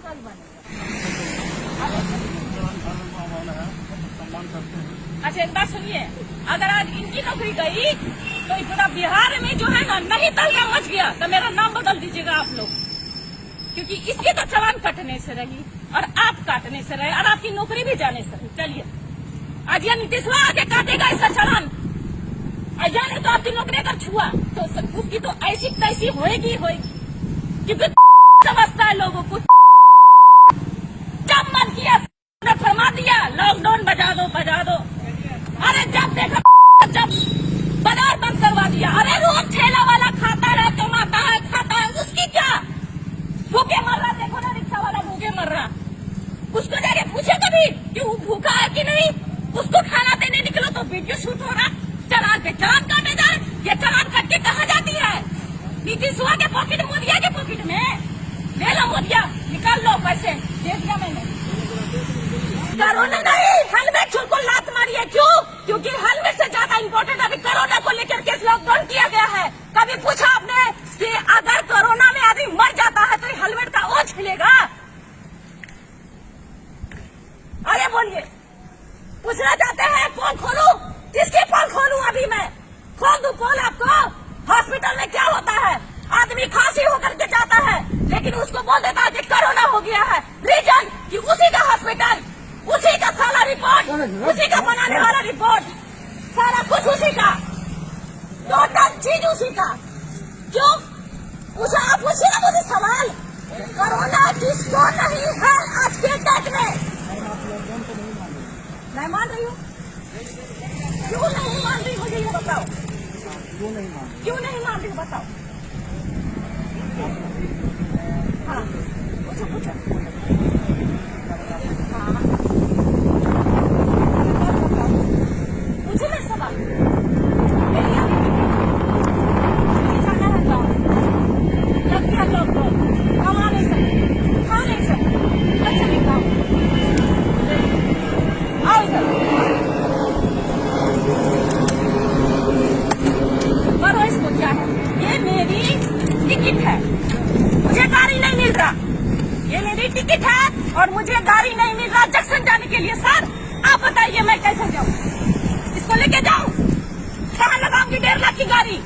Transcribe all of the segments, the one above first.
कल बनेगा। अच्छा एक बात सुनिए, अगर आज इनकी नौकरी गई तो पूरा बिहार में जो है ना नहीं तलका मच गया तो मेरा नाम बदल दीजिएगा आप लोग, क्योंकि इसके तो चालान कटने से रही और आप काटने से रहे और आपकी नौकरी भी जाने से रही। चलिए आज ये नीतीशवा आगे काटेगा इसका चालान, जाने तो आपकी नौकरी अगर छुआ तो उसकी तो ऐसी तैसी होएगी क्योंकि समझता है लोगों को। जब मन किया फरमा दिया लॉकडाउन बजा दो, अरे जब देखा जब बाजार बंद करवा दिया। अरे रोज ठेला वाला खाता है, कमाता है, खाता है, उसकी क्या भूखे मर रहा। देखो ना रिक्शा वाला भूखे मर रहा, उसको जाके पूछे कभी कि वो भूखा है कि नहीं। उसको खाना देने निकलो तो वीडियो शूट हो रहा, चालान पे चालान काटे जाए। ये चालान कट के कहाँ जाती है? नीतीश के पॉकेट, मोदिया के पॉकेट में। ले लो मोदिया, निकाल लो पैसे, दे दिया मैंने। कोरोना नहीं, हेलमेट को लात मारी है। क्यों? क्योंकि हेलमेट से ज्यादा इम्पोर्टेंट अभी कोरोना को लेकर के लॉकडाउन किया गया है। कभी पूछा आपने कि अगर कोरोना में आदमी मर जाता है तो हेलमेट का ओझ मिलेगा? अरे बोलिए, पूछना चाहते हैं पोल खोलू? किसकी पोल खोलू? अभी मैं खोल दूं पोल आपको? हॉस्पिटल में क्या होता है, आदमी खांसी होकर के जाता है लेकिन उसको बोल देता है कि कोरोना हो गया है। रीजन कि उसी का हॉस्पिटल, उसी का सारा रिपोर्ट, उसी का बनाने वाला रिपोर्ट, सारा कुछ उसी का, टोटल चीज उसी का। क्यों? आप पूछिए ना मुझे सवाल, कोरोना किसको नहीं है आज के डेट में? मैं मान रही हूँ। क्यों नहीं मान रही मुझे ये बताओ, क्यों नहीं मान रही बताओ? हाँ पूछो। हाँ मुझे ना सवाल जाना है गाँव, लग गया लॉकडाउन, कमा नहीं सकते, खा नहीं सकते, अच्छा नहीं गाँव आओ इधर करो। इसको क्या है? ये मेरी टिकट है, मुझे गाड़ी नहीं मिल रहा। ये मेरी टिकट है और मुझे गाड़ी नहीं मिल रहा जंक्शन जाने के लिए। सर आप बताइए मैं कैसे जाऊँ? इसको लेके जाऊँ? कहाँ लगाऊंगी? 1.5 लाख की गाड़ी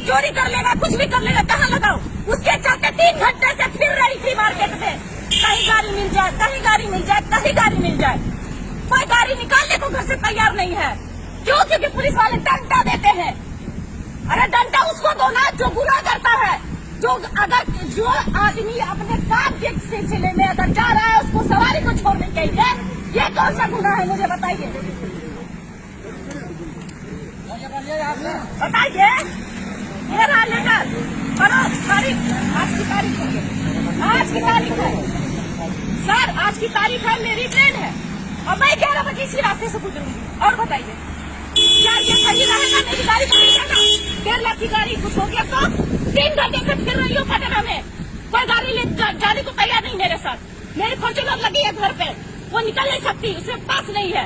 चोरी कर लेगा, कुछ भी कर लेगा, कहाँ लगाऊं? उसके चलते 3 घंटे से फिर रही थी मार्केट में, कहीं गाड़ी मिल जाए, कहीं गाड़ी मिल जाए, कहीं गाड़ी मिल जाए। कोई गाड़ी निकालने को घर से तैयार नहीं है। क्यों? क्योंकि पुलिस वाले डंडा देते हैं। अरे डंडा उसको दो ना जो बुरा करता है, जो आदमी अपने काम के सिलसिले में अगर जा रहा है उसको सवारी को छोड़ने के लिए, ये कौन सा गुनाह है मुझे बताइए? बताइए। ये रहा लेकर करो तारीख, आज की तारीख है, आज की तारीख है सर, आज की तारीख है, मेरी ट्रेन है और मैं 11 बजे इसी रास्ते से गुजरूंगी। और बताइए क्या ये सही रहेगा? मेरी गाड़ी को 1.5 लाख की गाड़ी कुछ हो गया तो 3 घंटे से फिर रही हूँ पटना में, कोई गाड़ी जाने को तैयार नहीं मेरे साथ। मेरी फॉर्च्यूनर लगी है घर पे, वो निकल नहीं सकती, उसमें पास नहीं है।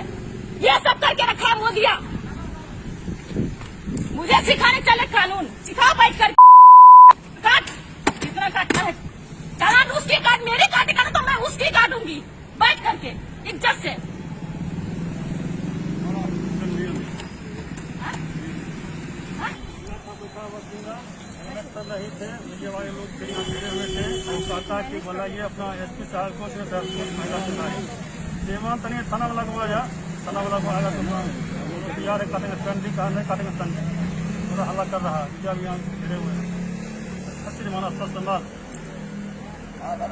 ये सब करके रखा है मोदिया। मुझे सिखाने चले कानून, सिखाओ बैठ कर, काट जितना काटना है। चालान उसकी काट, मेरी काटेगा ना तो मैं उसकी काटूंगी बैठ करके इज्जत से। नहीं थे मीडिया वाले लोग थे, यहाँ गिरे हुए थे। वो कहता कि बोला ये अपना SP साहब को महिला सुनाई देवान तनी थाना वाला को आया, थाना वाला को आएगा तो यार काटेंगे ट्रेंडी, कहा नहीं काटेंगे ट्रेंडी, पूरा हल्ला कर रहा है। मीडिया भी यहाँ गिरे हुए हैं। अच्छी माना सब संभाल अरे